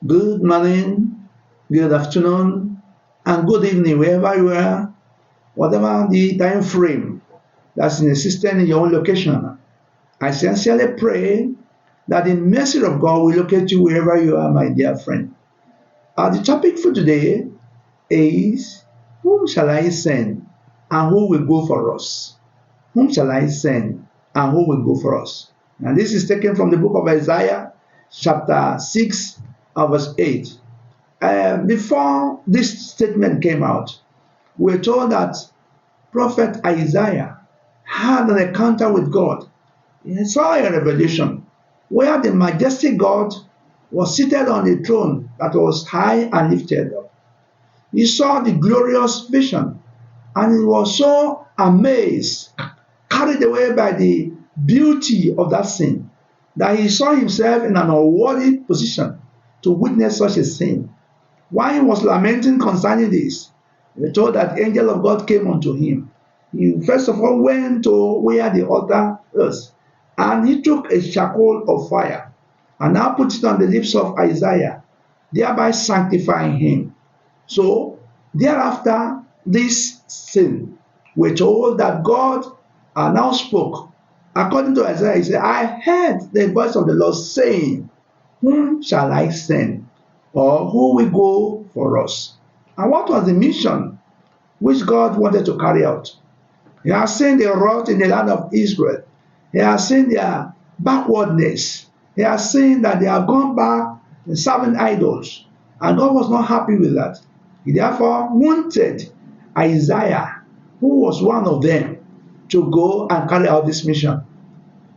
Good morning, good afternoon, and good evening, wherever you are, whatever the time frame that's in existence in your own location. I sincerely pray that the mercy of God will locate you wherever you are, my dear friend. The topic for today is whom shall I send and who will go for us? Whom shall I send and who will go for us? And this is taken from the book of Isaiah, chapter 6, verse 8. Before this statement came out, we're told that Prophet Isaiah had an encounter with God. He saw a revelation where the majestic God was seated on a throne that was high and lifted up. He saw the glorious vision and he was so amazed, carried away by the beauty of that scene, that he saw himself in an unworthy position to witness such a scene. While he was lamenting concerning this, we are told that the angel of God came unto him. He first of all went to where the altar is, and he took a charcoal of fire and now put it on the lips of Isaiah, thereby sanctifying him. So thereafter, this sin, we're told that God now spoke. According to Isaiah, he said, I heard the voice of the Lord saying, whom shall I send? Or who will go for us? And what was the mission which God wanted to carry out? He has seen the rot in the land of Israel. He has seen their backwardness. He has seen that they have gone back and serving idols. And God was not happy with that. He therefore wanted Isaiah, who was one of them, to go and carry out this mission.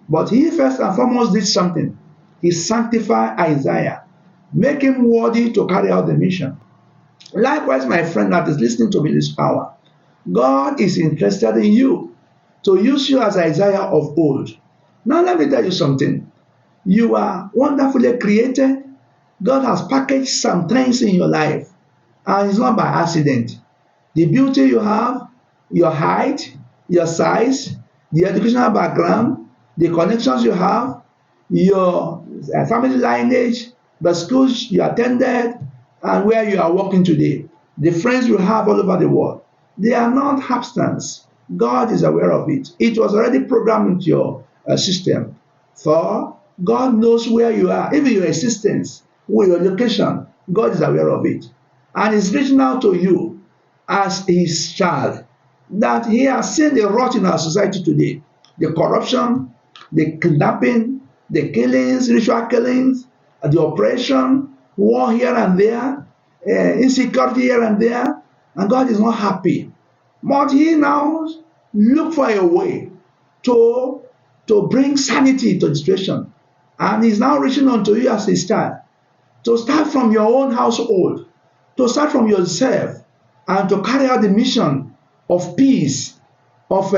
But he first and foremost did something. He sanctified Isaiah, make him worthy to carry out the mission. Likewise, my friend that is listening to me this hour, God is interested in you to use you as Isaiah of old. Now, let me tell you something. You are wonderfully created. God has packaged some things in your life, and it's not by accident. The beauty you have, your height, your size, the educational background, the connections you have, your family lineage, the schools you attended, and where you are working today, the friends you have all over the world, they are not hapstance. God is aware of it. It was already programmed into your system. For God knows where you are, even your existence, where your location, God is aware of it. And is reaching out to you as his child, that he has seen the rot in our society today, the corruption, the kidnapping, the killings, ritual killings, the oppression, war here and there, insecurity here and there, and God is not happy. But he now look for a way to bring sanity to the situation, and he's now reaching unto you as his child to start from your own household, to start from yourself, and to carry out the mission of peace, of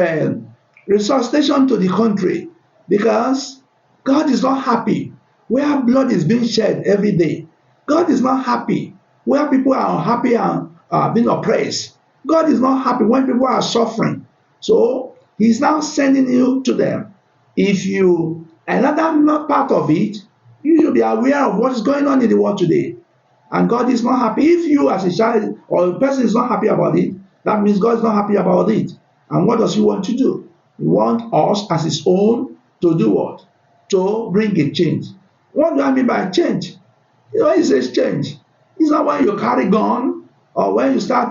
resuscitation to the country, because God is not happy where blood is being shed every day. God is not happy where people are unhappy and being oppressed. God is not happy when people are suffering. So he's now sending you to them. If you are not part of it, you should be aware of what is going on in the world today. And God is not happy. If you as a child or a person is not happy about it, that means God is not happy about it. And what does he want to do? He wants us as his own to do what? To bring a change. What do I mean by change? You know, he says change. It's not when you carry gun or when you start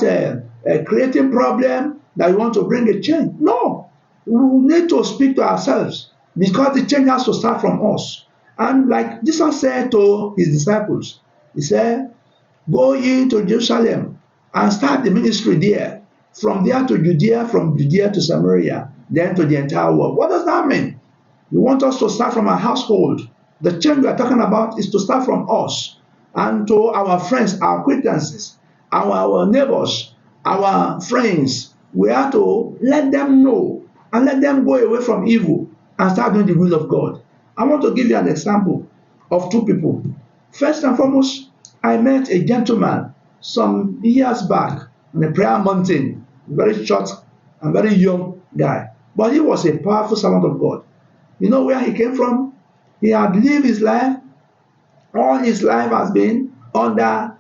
creating problem that you want to bring a change. No. We need to speak to ourselves because the change has to start from us. And like Jesus said to his disciples, he said, go ye to Jerusalem and start the ministry there. From there to Judea, from Judea to Samaria, then to the entire world. What does that mean? You want us to start from our household. The change we are talking about is to start from us and to our friends, our acquaintances, our neighbors, our friends. We have to let them know and let them go away from evil and start doing the will of God. I want to give you an example of two people. First and foremost, I met a gentleman some years back on a prayer mountain, very short and very young guy. But he was a powerful servant of God. You know where he came from? He had lived his life. All his life has been under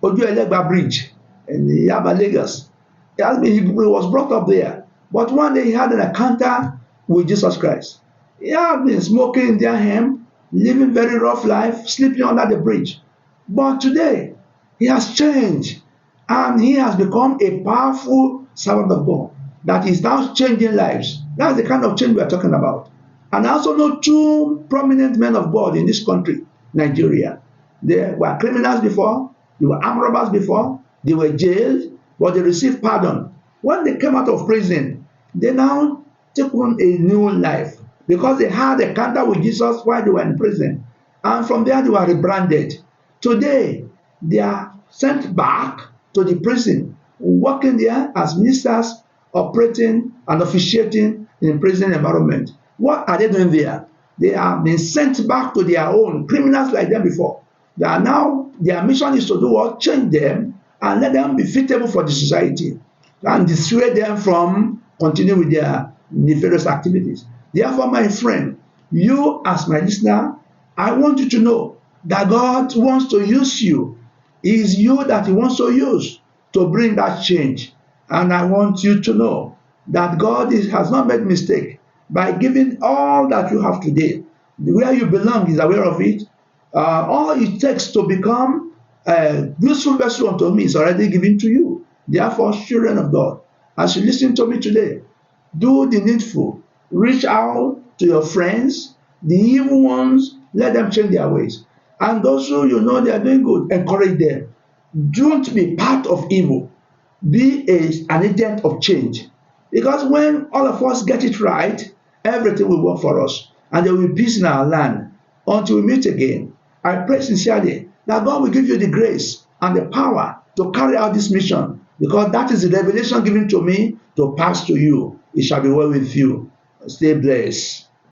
Ojuelegba Bridge in Yaba, Lagos. He was brought up there. But one day he had an encounter with Jesus Christ. He had been smoking their hemp, living very rough life, sleeping under the bridge. But today, he has changed and he has become a powerful servant of God that is now changing lives. That's the kind of change we are talking about. And I also know two prominent men of God in this country, Nigeria. They were criminals before, they were armed robbers before, they were jailed, but they received pardon. When they came out of prison, they now took on a new life because they had a encounter with Jesus while they were in prison. And from there, they were rebranded. Today, they are sent back to the prison, working there as ministers, operating and officiating in prison environment. What are they doing there? They have been sent back to their own criminals like them before. They are now, their mission is to do what? Change them and let them be fitable for the society and dissuade them from continuing with their nefarious activities. Therefore, my friend, you as my listener, I want you to know that God wants to use you. It is you that He wants to use to bring that change. And I want you to know that God has not made mistake by giving all that you have today. Where you belong is aware of it. All it takes to become a useful vessel unto me is already given to you. Therefore, children of God, as you listen to me today, do the needful. Reach out to your friends, the evil ones, let them change their ways. And those who you know they are doing good, encourage them. Don't be part of evil. Be an agent of change. Because when all of us get it right, everything will work for us. And there will be peace in our land. Until we meet again, I pray sincerely that God will give you the grace and the power to carry out this mission. Because that is the revelation given to me to pass to you. It shall be well with you. Stay blessed.